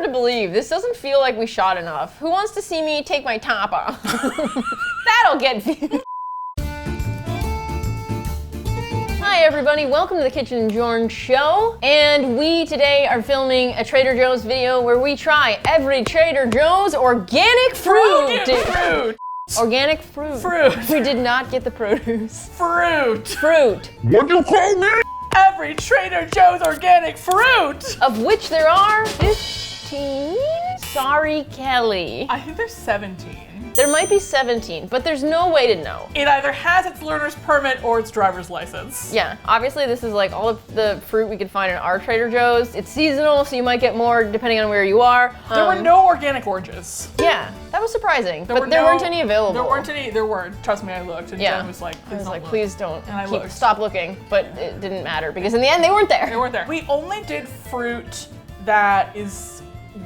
hard to believe. This doesn't feel like we shot enough. Who wants to see me take my top off? That'll get views. Hi everybody, welcome to the Kitchen and Jorn show. And we today are filming a Trader Joe's video where we try every Trader Joe's organic fruit. Organic fruit. We did not get the produce. Fruit. What'd you call me? Every Trader Joe's organic fruit. Of which there are 15. Sorry, Kelly. I think there's 17. There might be 17, but there's no way to know. It either has its learner's permit or its driver's license. Yeah, obviously this is like all of the fruit we could find in our Trader Joe's. It's seasonal, so you might get more depending on where you are. There were no organic oranges. Yeah, that was surprising, but there weren't any available. There weren't any, there were. Trust me, I looked, and Jen was like, please don't. And I looked. Stop looking, but it didn't matter because in the end they weren't there. They weren't there. We only did fruit that is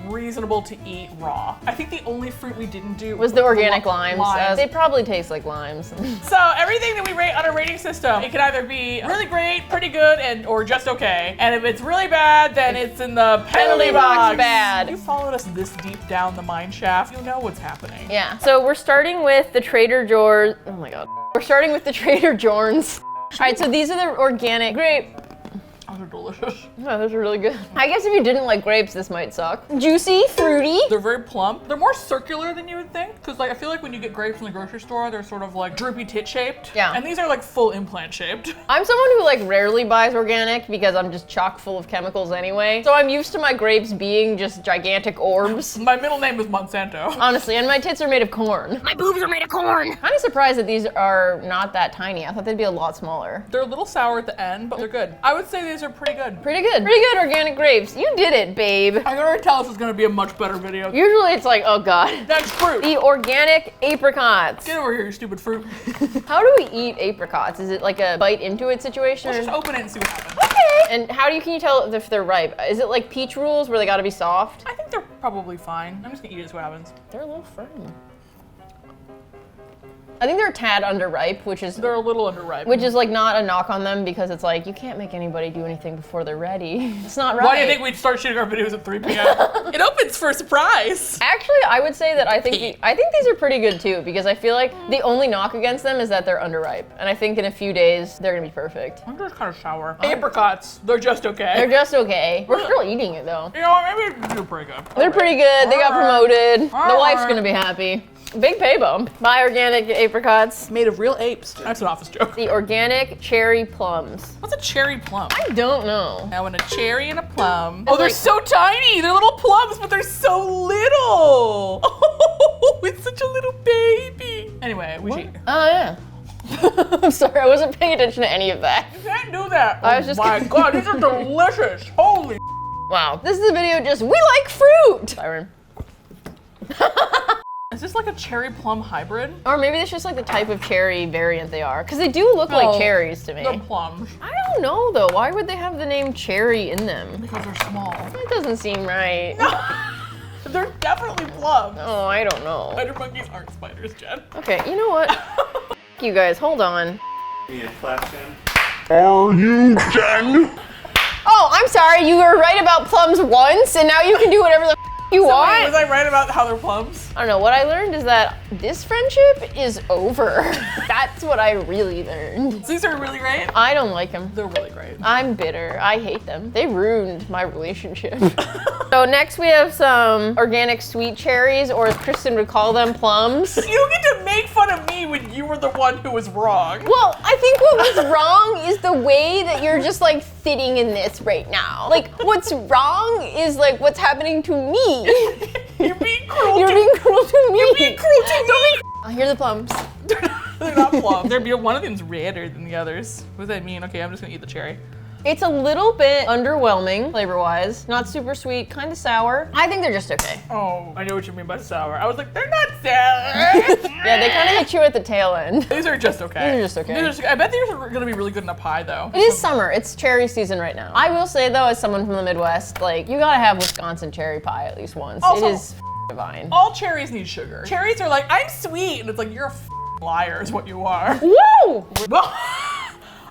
reasonable to eat raw. I think the only fruit we didn't do was the organic limes. They probably taste like limes. So everything that we rate on a rating system, it can either be really great, pretty good, or just okay. And if it's really bad, then it's in the penalty box. Bad. If you followed us this deep down the mine shaft, you know what's happening. Yeah. So we're starting with the Trader Joe's. Oh my God. We're starting with the Trader John's. All right. So these are the organic grape. Oh, they're delicious. Oh, those are really good. I guess if you didn't like grapes, this might suck. Juicy, fruity. They're very plump. They're more circular than you would think. Because like I feel like when you get grapes in the grocery store, they're sort of like droopy tit shaped. Yeah. And these are like full implant shaped. I'm someone who like rarely buys organic because I'm just chock full of chemicals anyway. So I'm used to my grapes being just gigantic orbs. My middle name is Monsanto. Honestly, and my tits are made of corn. My boobs are made of corn. Kind of surprised that these are not that tiny. I thought they'd be a lot smaller. They're a little sour at the end, but they're good. I would say these are pretty good. Pretty good organic grapes. You did it, babe. I can already tell this is gonna be a much better video. Usually it's like, oh God. Next fruit. The organic apricots. Get over here, you stupid fruit. How do we eat apricots? Is it like a bite into it situation? Let's just open it and see what happens. Okay. And can you tell if they're ripe? Is it like peach rules where they gotta be soft? I think they're probably fine. I'm just gonna eat it, see what happens. They're a little firm. I think they're a tad underripe, they're a little underripe. Which is like not a knock on them because it's like you can't make anybody do anything before they're ready. It's not right. Why do you think we'd start shooting our videos at 3 p.m.? It opens for a surprise. Actually, I would say that I think these are pretty good too because I feel like the only knock against them is that they're underripe, and I think in a few days they're gonna be perfect. I'm just kind of sour. Apricots, they're just okay. They're just okay. We're still eating it though. You know, maybe they're pretty good. They're pretty good. They got promoted. The wife's gonna be happy. Big pay bump. Buy organic apricots. Made of real apes. That's an office joke. The organic cherry plums. What's a cherry plum? I don't know. Now in a cherry and a plum. Oh, they're so tiny. They're little plums, but they're so little. Oh, it's such a little baby. Anyway, we should. Oh yeah. I'm sorry, I wasn't paying attention to any of that. You can't do that. I was just. Oh my God, these are delicious. Holy. Wow. This is a video just we like fruit. Siren. Is this like a cherry plum hybrid? Or maybe it's just like the type of cherry variant they are. Because they do look like cherries to me. They're plums. I don't know though. Why would they have the name cherry in them? Because they're small. That doesn't seem right. They're definitely plums. Oh, I don't know. Spider monkeys aren't spiders, Jen. Okay, you know what? You guys, hold on. Need a clap, Jen? Are you Jen? Oh, I'm sorry. You were right about plums once, and now you can do whatever the you want. Wait, was I right about how they're plums? I don't know. What I learned is that this friendship is over. That's what I really learned. These are really great. I don't like them. They're really great. I'm bitter. I hate them. They ruined my relationship. So next we have some organic sweet cherries, or as Kristin would call them, plums. You get to make fun of me when you were the one who was wrong. Well, I think what was wrong is the way that you're just like fitting in this right now. Like what's wrong is like what's happening to me. You're being cruel. You're being cruel to me. You're being cruel to me. Oh, here are the plums. They're not plums. One of them's redder than the others. What does that mean? Okay, I'm just gonna eat the cherry. It's a little bit underwhelming flavor-wise. Not super sweet, kind of sour. I think they're just okay. Oh, I know what you mean by sour. I was like, they're not sour. Yeah, they kind of hit you at the tail end. These are just okay. These are just okay. I bet these are gonna be really good in a pie though. It is summer, it's cherry season right now. I will say though, as someone from the Midwest, like you gotta have Wisconsin cherry pie at least once. Also, it is divine. All cherries need sugar. Cherries are like, I'm sweet, and it's like, you're a liar is what you are. Woo!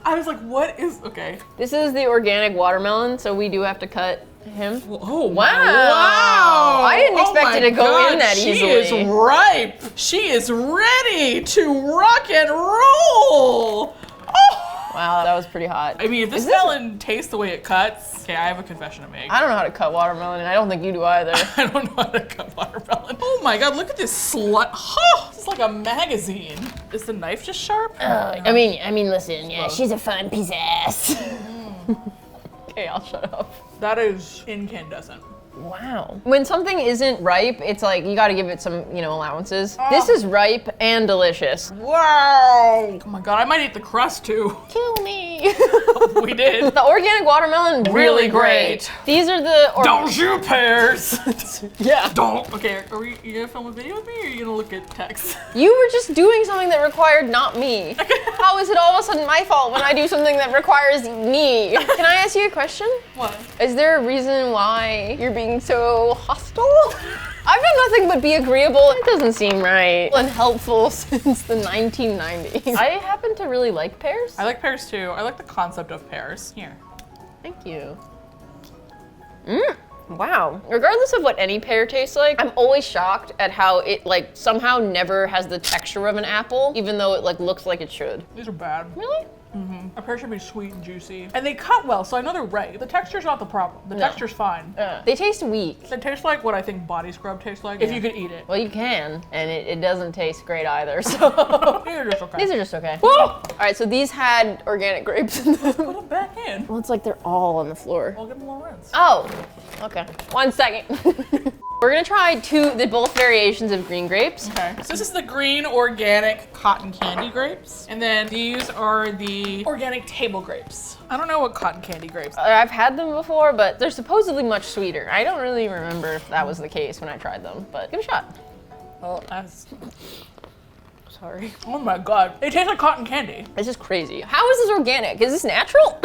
I was like, what is, okay. This is the organic watermelon, so we do have to cut him. Oh, Wow. I didn't expect it to go in that easily. She is ripe. She is ready to rock and roll. Oh. Wow, that was pretty hot. I mean, if this melon tastes the way it cuts, okay, I have a confession to make. I don't know how to cut watermelon, and I don't think you do either. I don't know how to cut watermelon. Oh my god, look at this slut. Oh, this is like a magazine. Is the knife just sharp? I mean, listen, yeah, she's a fun piece of ass. Okay, I'll shut up. That is incandescent. Wow. When something isn't ripe, it's like you gotta give it some, allowances. This is ripe and delicious. Wow. Oh my god, I might eat the crust too. Kill me. We did. The organic watermelon, really great. These are the... Don't you pears. Yeah. Don't. Okay, you gonna film a video with me or are you gonna look at text? You were just doing something that required not me. How is it all of a sudden my fault when I do something that requires me? Can I ask you a question? What? Is there a reason why you're being so hostile? I've done nothing but be agreeable. It doesn't seem right. And helpful since the 1990s. I happen to really like pears. I like pears too. I like the concept of pears. Here. Thank you. Wow. Regardless of what any pear tastes like, I'm always shocked at how it somehow never has the texture of an apple, even though it looks like it should. These are bad. Really? A pear should be sweet and juicy. And they cut well, so I know they're right. The texture's not the problem. The texture's fine. They taste weak. They taste like what I think body scrub tastes like, if you could eat it. Well, you can, and it doesn't taste great either, so. These are just okay. These are just okay. All right, so these had organic grapes in them. Put them back in. Well, it's like they're all on the floor. I'll give them a little rinse. Oh, okay. 1 second. We're gonna try both variations of green grapes. Okay, so this is the green organic cotton candy grapes. And then these are the organic table grapes. I don't know what cotton candy grapes are. I've had them before, but they're supposedly much sweeter. I don't really remember if that was the case when I tried them, but give it a shot. Well, that's... Sorry. Oh my god. They taste like cotton candy. This is crazy. How is this organic? Is this natural?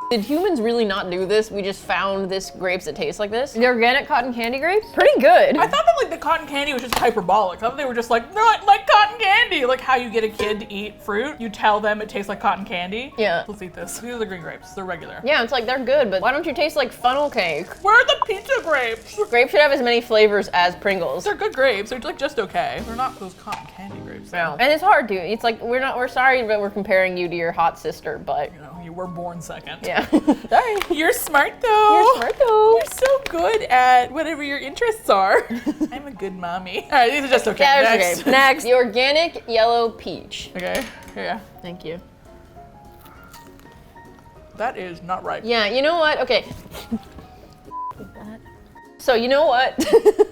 Did humans really not do this? We just found this grapes that taste like this? The organic cotton candy grapes? Pretty good. I thought that the cotton candy was just hyperbolic. I thought they were just like cotton candy. Like how you get a kid to eat fruit, you tell them it tastes like cotton candy. Yeah. Let's eat this. These are the green grapes. They're regular. Yeah, it's like they're good, but why don't you taste like funnel cake? Where are the pizza grapes? Grapes should have as many flavors as Pringles. They're good grapes. They're just okay. They're not those cotton candy grapes. No. And it's hard to. It's like we're sorry, but we're comparing you to your hot sister, but you know, you were born second. Yeah. Sorry. You're smart though. You're smart though. You're so good at whatever your interests are. I'm a good mommy. All right, these are just okay. Yeah, Next. okay. Next, the organic yellow peach. Okay. Yeah. Thank you. That is not ripe. Yeah, you know what? Okay. So you know what?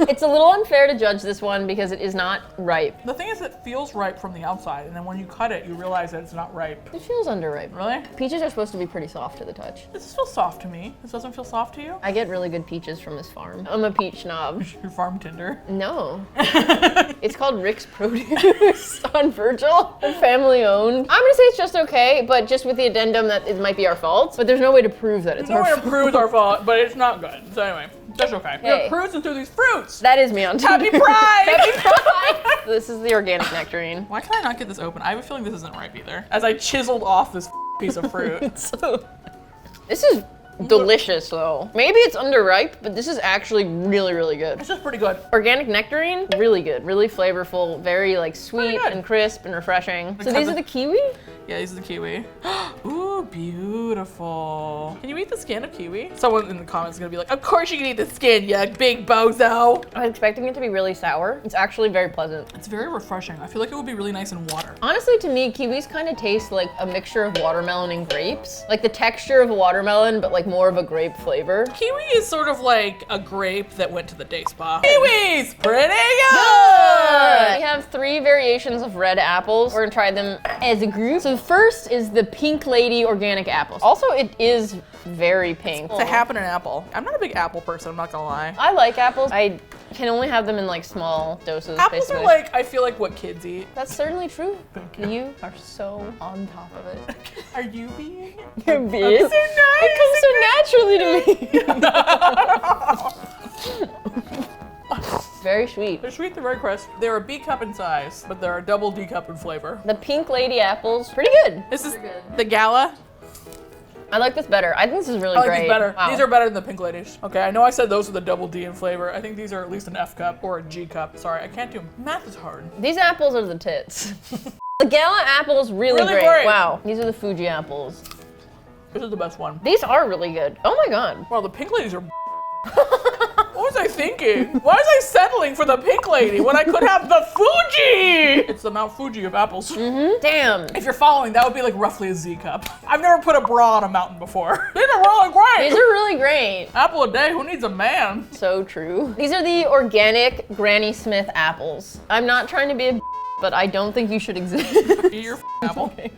It's a little unfair to judge this one because it is not ripe. The thing is, it feels ripe from the outside, and then when you cut it, you realize that it's not ripe. It feels underripe. Really? Peaches are supposed to be pretty soft to the touch. This feels soft to me. This doesn't feel soft to you? I get really good peaches from this farm. I'm a peach snob. Your farm Tinder? No. It's called Rick's Produce on Virgil. They're family owned. I'm gonna say it's just okay, but just with the addendum that it might be our fault. But there's no way to prove that it's our fault. No way to prove it's our fault, but it's not good. So anyway, that's okay. Hey. You're cruising through these fruits. That is me on Tinder. Happy Pride! Happy Pride! This is the organic nectarine. Why can I not get this open? I have a feeling this isn't ripe either. As I chiseled off this piece of fruit. This is delicious though. Maybe it's underripe, but this is actually really, really good. It's just pretty good. Organic nectarine, really good, really flavorful, very like sweet and crisp and refreshing. So these are the kiwi? Yeah, these are the kiwi. Ooh, beautiful. Can you eat the skin of kiwi? Someone in the comments is gonna be like, of course you can eat the skin, you big bozo. I was expecting it to be really sour. It's actually very pleasant. It's very refreshing. I feel like it would be really nice in water. Honestly, to me, kiwis kind of taste like a mixture of watermelon and grapes. Like the texture of a watermelon, but like more of a grape flavor. Kiwi is sort of like a grape that went to the day spa. Kiwis, pretty good. We have 3 variations of red apples. We're gonna try them as a group. So first is the Pink Lady organic apples. Also, it is very pink. It's a happen an apple. I'm not a big apple person, I'm not gonna lie. I like apples. I can only have them in like small doses. Apples basically. are like, I feel like what kids eat. That's certainly true. Thank You are so on top of it. Are you being? You're being. So nice. It comes so naturally to me. Very sweet. They're sweet, they're very crisp. They're a B cup in size, but they're a double D cup in flavor. The Pink Lady apples, pretty good. This is the Gala. I like this better. I think this is really I like great. these better. Wow. These are better than the pink ladies. Okay, I know I said those are the double D in flavor. I think these are at least an F cup or a G cup. Sorry, I can't do math is hard. These apples are the tits. The Gala apple's really great. Wow. These are the Fuji apples. This is the best one. These are really good. Oh my god. Wow, the pink ladies are What was I thinking? Why was I settling for the pink lady when I could have the Fuji? It's the Mount Fuji of apples. Damn. If you're following, that would be like roughly a Z cup. I've never put a bra on a mountain before. These are really great. These are really great. Apple a day, who needs a man? So true. These are the organic Granny Smith apples. I'm not trying to be a but I don't think you should exist. Eat your apple. Okay.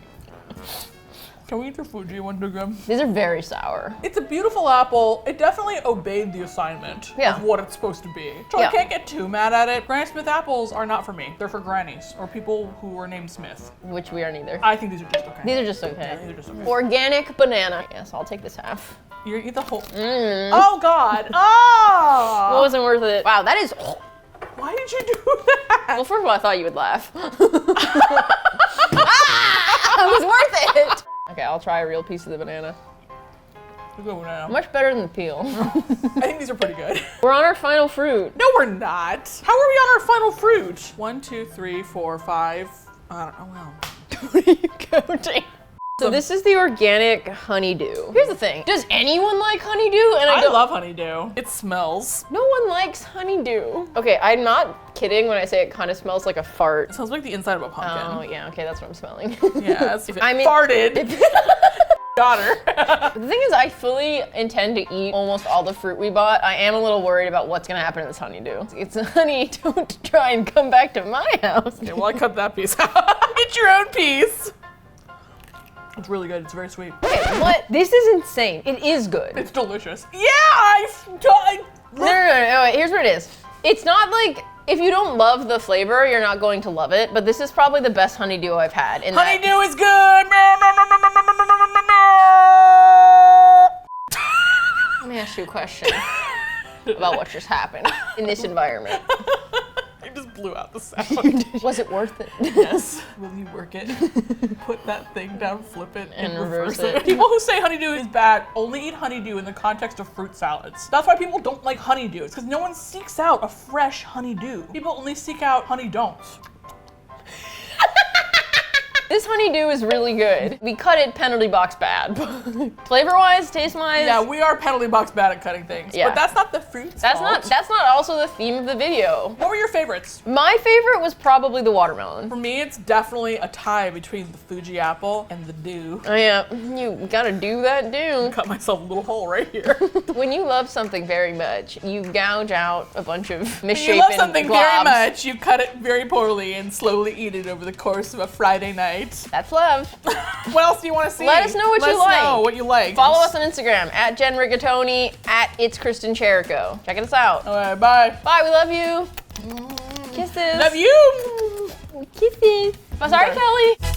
Can we eat the Fuji one, Duong? These are very sour. It's a beautiful apple. It definitely obeyed the assignment Yeah. of what it's supposed to be. So Yeah. I can't get too mad at it. Granny Smith apples are not for me. They're for grannies or people who are named Smith. Which we are neither. I think these are just okay. These are just Yeah, okay. these are just okay. Organic banana. Yes, I'll take this half. You're gonna eat the whole. Oh God! Oh! It wasn't worth it. Wow, that is. Why did you do that? Well, first of all, I thought you would laugh. It was worth it. Okay, I'll try a real piece of the banana. Much better than the peel. I think these are pretty good. We're on our final fruit. No, we're not. How are we on our final fruit? 1, 2, 3, 4, 5. I don't know. Wow. What are you counting? So this is the organic honeydew. Here's the thing. Does anyone like honeydew? And I love honeydew. It smells. No one likes honeydew. Okay, I'm not kidding when I say it kind of smells like a fart. It smells like the inside of a pumpkin. Oh yeah, okay, that's what I'm smelling. Yes. If it I mean- farted. Got her. The thing is, I fully intend to eat almost all the fruit we bought. I am a little worried about what's gonna happen to this honeydew. It's honey, don't try and come back to my house. Okay, well, I cut that piece out. Get your own piece. It's really good. It's very sweet. Okay, what? This is insane. It is good. It's delicious. Yeah, I No, wait, here's what it is. It's not like, if you don't love the flavor, you're not going to love it, but this is probably the best honeydew I've had. In honeydew is good. Let me ask you a question about what just happened in this environment. I just blew out the sound. Was it worth it? Yes. Will you work it? Put that thing down, flip it, and reverse it. it. People who say honeydew is bad only eat honeydew in the context of fruit salads. That's why people don't like honeydew. It's because no one seeks out a fresh honeydew. People only seek out honey don'ts. This honeydew is really good. We cut it penalty box bad. Flavor-wise, taste-wise. Yeah, we are penalty box bad at cutting things. Yeah. But that's not the fruit's That's fault. not also the theme of the video. What were your favorites? My favorite was probably the watermelon. For me, it's definitely a tie between the Fuji apple and the dew. Oh yeah, you gotta do that dew. Cut myself a little hole right here. When you love something very much, you gouge out a bunch of When misshapen you love something very globs. much, you cut it very poorly and slowly eat it over the course of a Friday night. That's love. What else do you want to see? Let us know what you Let us like. know what you like. Follow us on Instagram at Jen Rigatoni, at It's Kristin Cherico. Check us out. All right, bye. Bye, we love you. Kisses. Love you. Kisses. Sorry, Okay. Kelly.